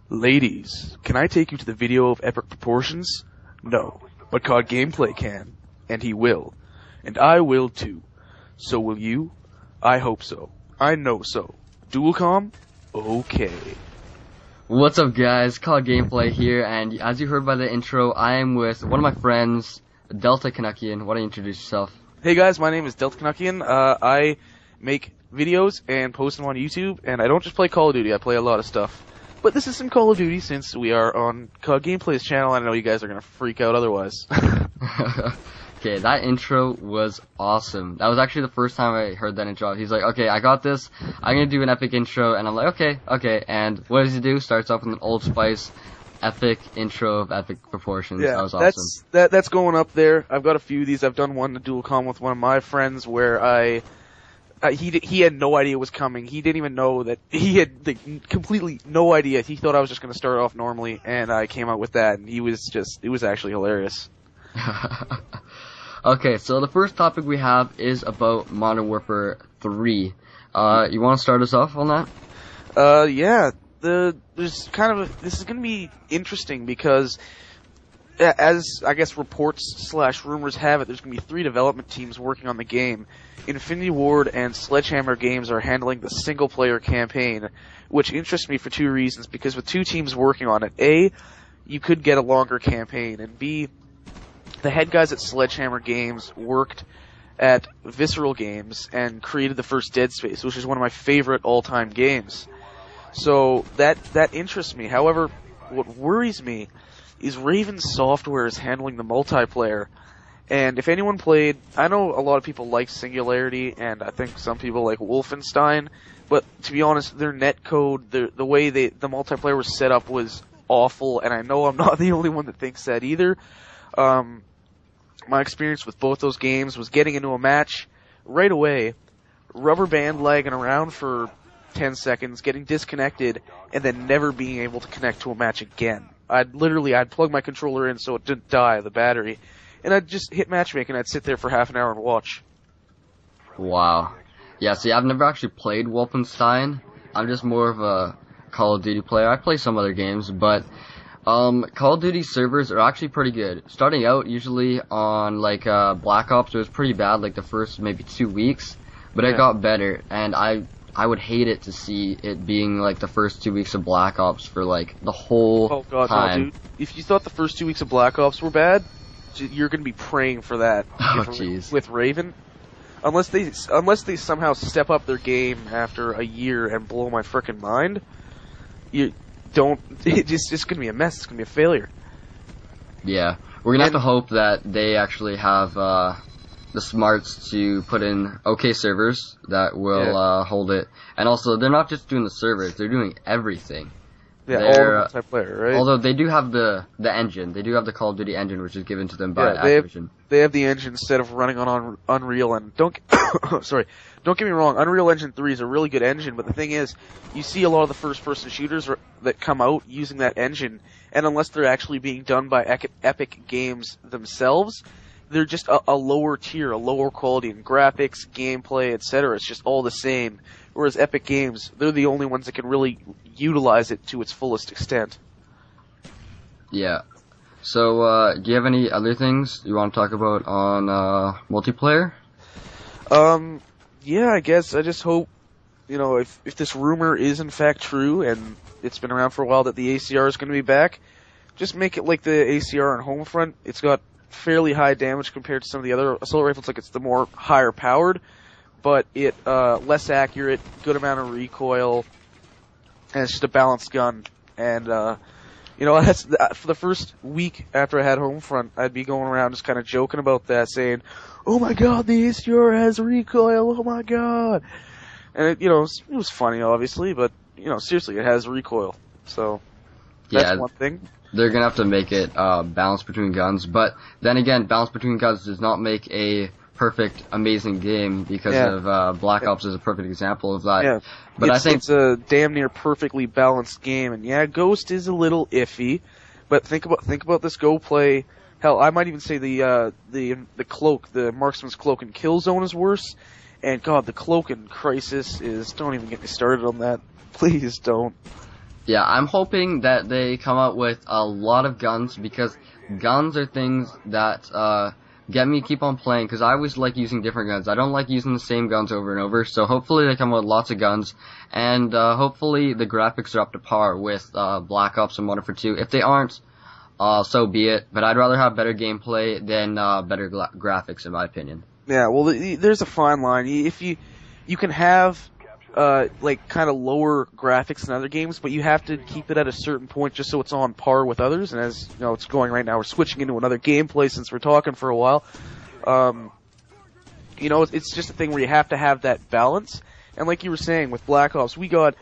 Ladies, can I take you to the video of epic proportions? No, but COD Gameplay can, and he will. And I will too. So will you? I hope so. I know so. Dualcom? Okay. What's up guys, COD Gameplay here, and as you heard by the intro, I am with one of my friends, Delta Canuckian. Why don't you introduce yourself? Hey guys, my name is Delta Canuckian. I make videos and post them on YouTube, and I don't just play Call of Duty, I play a lot of stuff. But this is some Call of Duty since we are on COD Gameplay's channel, and I know you guys are going to freak out otherwise. Okay, that intro was awesome. That was actually the first time I heard that intro. He's like, okay, I got this, I'm going to do an epic intro, and I'm like, okay, and what does he do? Starts off with an Old Spice epic intro of epic proportions. Yeah, that was awesome. That's going up there. I've got a few of these. I've done one to Dualcom with one of my friends where he had no idea it was coming. He didn't even know that he had completely no idea. He thought I was just going to start off normally, and I came out with that, and it was actually hilarious. Okay, so the first topic we have is about Modern Warfare 3. You want to start us off on that? Yeah. This is going to be interesting because, as I guess reports/rumors have it, there's going to be 3 development teams working on the game. Infinity Ward and Sledgehammer Games are handling the single-player campaign, which interests me for 2 reasons. Because with 2 teams working on it, A, you could get a longer campaign, and B, the head guys at Sledgehammer Games worked at Visceral Games and created the first Dead Space, which is one of my favorite all-time games. So that interests me. However, what worries me is Raven Software is handling the multiplayer. And if anyone played, I know a lot of people like Singularity, and I think some people like Wolfenstein, but to be honest, their netcode, the way the multiplayer was set up was awful, and I know I'm not the only one that thinks that either. My experience with both those games was getting into a match right away, rubber band lagging around for 10 seconds, getting disconnected, and then never being able to connect to a match again. I'd plug my controller in so it didn't die, the battery, and I'd just hit matchmaking, and I'd sit there for half an hour and watch. Wow. Yeah, see, I've never actually played Wolfenstein. I'm just more of a Call of Duty player. I play some other games, but Call of Duty servers are actually pretty good. Starting out, usually on like Black Ops, it was pretty bad, like the first maybe 2 weeks, but it got better, and I would hate it to see it being like the first 2 weeks of Black Ops for like the whole time. No, dude. If you thought the first 2 weeks of Black Ops were bad, you're going to be praying for that. Oh, jeez. With Raven. Unless they somehow step up their game after a year and blow my frickin' mind, it's just going to be a mess. It's going to be a failure. Yeah. We're going to have to hope that they actually have the smarts to put in okay servers that will hold it. And also, they're not just doing the servers, they're doing everything. Yeah, all the multiplayer, right? Although they do have the engine. They do have the Call of Duty engine, which is given to them by Activision. They have the engine instead of running on Unreal. And don't get me wrong, Unreal Engine 3 is a really good engine, but the thing is, you see a lot of the first-person shooters that come out using that engine, and unless they're actually being done by Epic Games themselves, they're just a lower tier, a lower quality in graphics, gameplay, etc. It's just all the same. Whereas Epic Games, they're the only ones that can really utilize it to its fullest extent. Yeah. So, do you have any other things you want to talk about on multiplayer? Yeah, I guess I just hope, if this rumor is in fact true, and it's been around for a while that the ACR is going to be back, just make it like the ACR on Homefront. It's got fairly high damage compared to some of the other assault rifles, like it's the more higher powered, but it less accurate, good amount of recoil, and it's just a balanced gun. And that's for the first week after I had Homefront, I'd be going around just kind of joking about that, saying, "Oh my God, the ACR has recoil! Oh my God!" And it was funny, obviously, but seriously, it has recoil. So that's one thing. They're gonna have to make it balance between guns, but then again, balance between guns does not make a perfect, amazing game because of Black Ops is a perfect example of that. Yeah, but I think it's a damn near perfectly balanced game, and Ghost is a little iffy, but think about this Go play. Hell, I might even say the cloak, the Marksman's Cloak in Killzone is worse, and God, the cloak in Crisis is. Don't even get me started on that. Please don't. Yeah, I'm hoping that they come out with a lot of guns, because guns are things that get me to keep on playing, because I always like using different guns. I don't like using the same guns over and over, so hopefully they come out with lots of guns, and hopefully the graphics are up to par with Black Ops and Modern Warfare 2. If they aren't, so be it, but I'd rather have better gameplay than better graphics, in my opinion. Yeah, well, there's a fine line. If you can have like kind of lower graphics than other games, but you have to keep it at a certain point just so it's on par with others. And as you know, it's going right now. We're switching into another gameplay since we're talking for a while. You know, it's just a thing where you have to have that balance. And like you were saying with Black Ops, we got,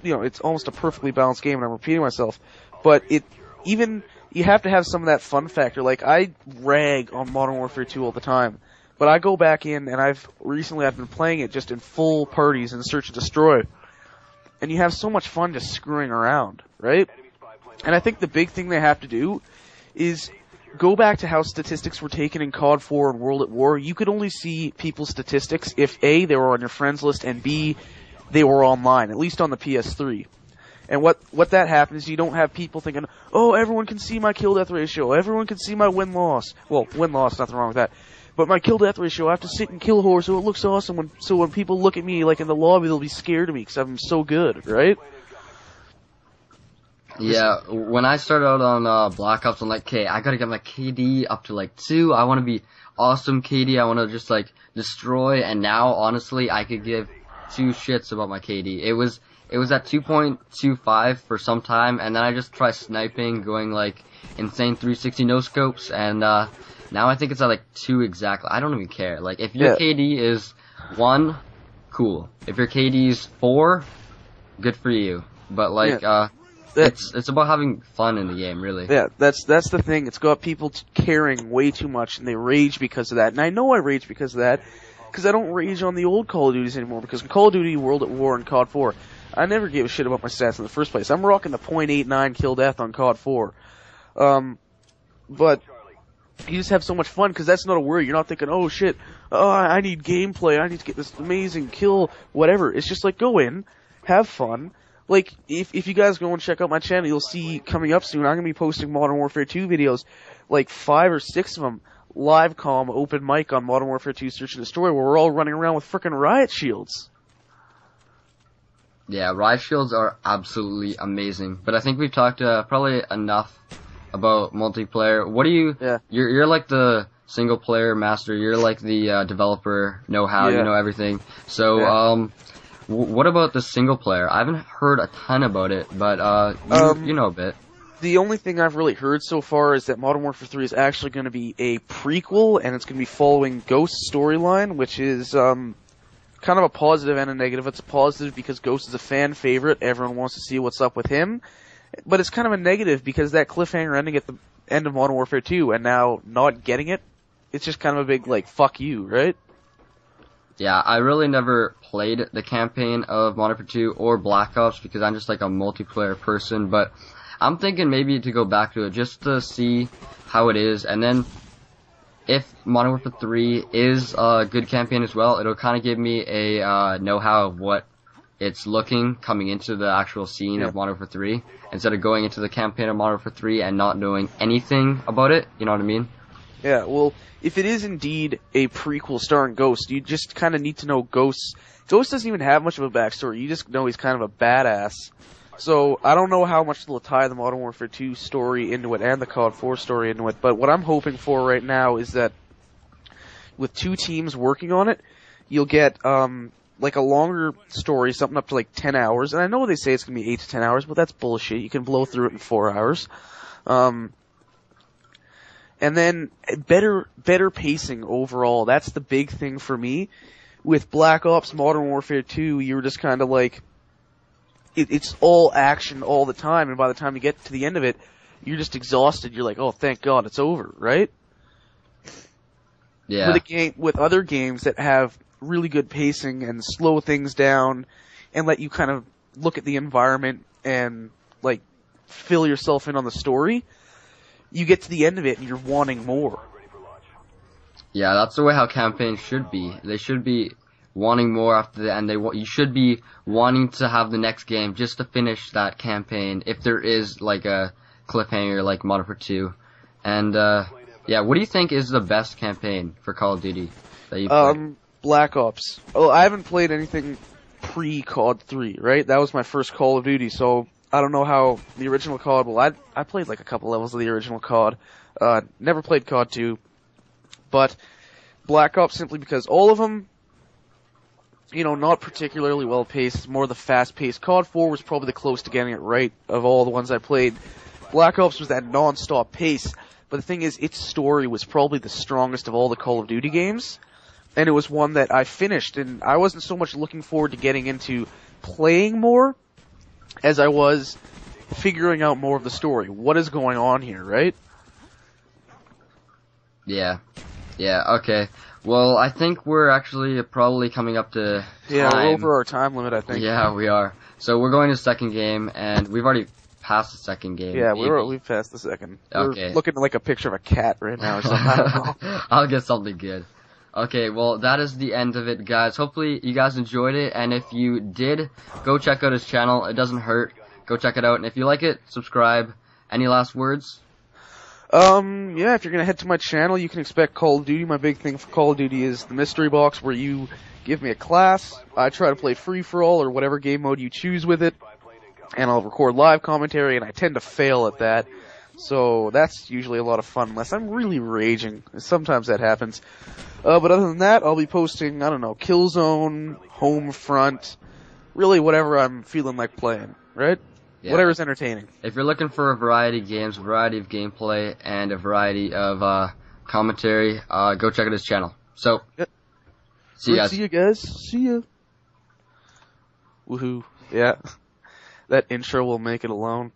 you know, it's almost a perfectly balanced game, and I'm repeating myself, but you have to have some of that fun factor. Like, I rag on Modern Warfare 2 all the time, but I go back in, and I've been playing it just in full parties in Search and Destroy. And you have so much fun just screwing around, right? And I think the big thing they have to do is go back to how statistics were taken in COD 4 and World at War. You could only see people's statistics if A, they were on your friends list, and B, they were online, at least on the PS3. And what that happens is you don't have people thinking, oh, everyone can see my kill-death ratio, everyone can see my win-loss. Well, win-loss, nothing wrong with that. But my kill-death ratio, I have to sit and kill whore so it looks awesome. So when people look at me, like in the lobby, they'll be scared of me because I'm so good, right? Yeah, when I started out on Black Ops, I'm like, okay, I gotta get my KD up to like 2. I want to be awesome KD. I want to just like destroy. And now, honestly, I could give 2 shits about my KD. It was at 2.25 for some time, and then I just tried sniping, going like insane 360 no scopes, and now I think it's at like 2 exactly. I don't even care. Like, if your KD is 1, cool. If your KD is 4, good for you. But like, it's about having fun in the game, really. Yeah, that's the thing. It's got people caring way too much, and they rage because of that. And I know I rage because of that, because I don't rage on the old Call of Duties anymore. Because in Call of Duty, World at War, and COD 4, I never gave a shit about my stats in the first place. I'm rocking the .89 kill death on COD 4. But you just have so much fun, because that's not a worry. You're not thinking, oh shit, I need gameplay, I need to get this amazing kill, whatever. It's just like, go in, have fun. Like, if you guys go and check out my channel, you'll see coming up soon, I'm going to be posting Modern Warfare 2 videos, like 5 or 6 of them, live comm, open mic on Modern Warfare 2 Search and Destroy, where we're all running around with frickin' riot shields. Yeah, riot shields are absolutely amazing. But I think we've talked probably enough about multiplayer. What do you? Yeah. You're like the single player master. You're like the developer know-how. Yeah. You know everything. So, what about the single player? I haven't heard a ton about it, but you know a bit. The only thing I've really heard so far is that Modern Warfare 3 is actually going to be a prequel, and it's going to be following Ghost's storyline, which is kind of a positive and a negative. It's a positive because Ghost is a fan favorite. Everyone wants to see what's up with him. But it's kind of a negative because that cliffhanger ending at the end of Modern Warfare 2 and now not getting it, it's just kind of a big, like, fuck you, right? Yeah, I really never played the campaign of Modern Warfare 2 or Black Ops because I'm just like a multiplayer person, but I'm thinking maybe to go back to it just to see how it is, and then if Modern Warfare 3 is a good campaign as well, it'll kind of give me a know-how of what it's looking coming into the actual scene of Modern Warfare 3, instead of going into the campaign of Modern Warfare 3 and not knowing anything about it, you know what I mean? Yeah, well, if it is indeed a prequel starring Ghost, you just kind of need to know Ghost. Ghost doesn't even have much of a backstory, you just know he's kind of a badass. So, I don't know how much they'll tie the Modern Warfare 2 story into it and the COD 4 story into it, but what I'm hoping for right now is that with 2 teams working on it, you'll get, like a longer story, something up to like 10 hours, and I know they say it's going to be 8 to 10 hours, but that's bullshit. You can blow through it in 4 hours. And then better pacing overall. That's the big thing for me. With Black Ops Modern Warfare 2, you were just kind of like, it's all action all the time, and by the time you get to the end of it, you're just exhausted. You're like, oh, thank God, it's over, right? Yeah. With other games that have really good pacing and slow things down and let you kind of look at the environment and, like, fill yourself in on the story, you get to the end of it and you're wanting more. Yeah, that's the way how campaigns should be. They should be wanting more after the end. You should be wanting to have the next game just to finish that campaign if there is like a cliffhanger like Modern Warfare 2. And yeah, what do you think is the best campaign for Call of Duty that you played? Black Ops. Oh, I haven't played anything pre-COD 3, right? That was my first Call of Duty, so I don't know how the original COD. Well, I played like a couple levels of the original COD. Never played COD 2, but Black Ops simply because all of them, you know, not particularly well paced. It's more the fast paced. COD 4 was probably the closest to getting it right of all the ones I played. Black Ops was that non-stop pace, but the thing is, its story was probably the strongest of all the Call of Duty games, and it was one that I finished, and I wasn't so much looking forward to getting into playing more as I was figuring out more of the story. What is going on here, right? Yeah, okay. Well, I think we're actually probably coming up to time. Yeah, we're over our time limit, I think. Yeah, we are. So we're going to the second game, and we've already passed the second game. Yeah, we've passed the second. Okay. We're looking at like a picture of a cat right now or something. I don't know. I'll get something good. Okay, well, that is the end of it, guys. Hopefully you guys enjoyed it, and if you did, go check out his channel. It doesn't hurt. Go check it out, and if you like it, subscribe. Any last words? Yeah, if you're gonna head to my channel, you can expect Call of Duty. My big thing for Call of Duty is the mystery box, where you give me a class, I try to play free-for-all, or whatever game mode you choose with it, and I'll record live commentary, and I tend to fail at that. So that's usually a lot of fun, unless I'm really raging. Sometimes that happens. But other than that, I'll be posting, I don't know, Killzone, Homefront, really whatever I'm feeling like playing, right? Yeah. Whatever's entertaining. If you're looking for a variety of games, a variety of gameplay, and a variety of commentary, go check out his channel. So, yep. See you guys. See you guys. See ya. Woohoo. Yeah. That intro will make it alone.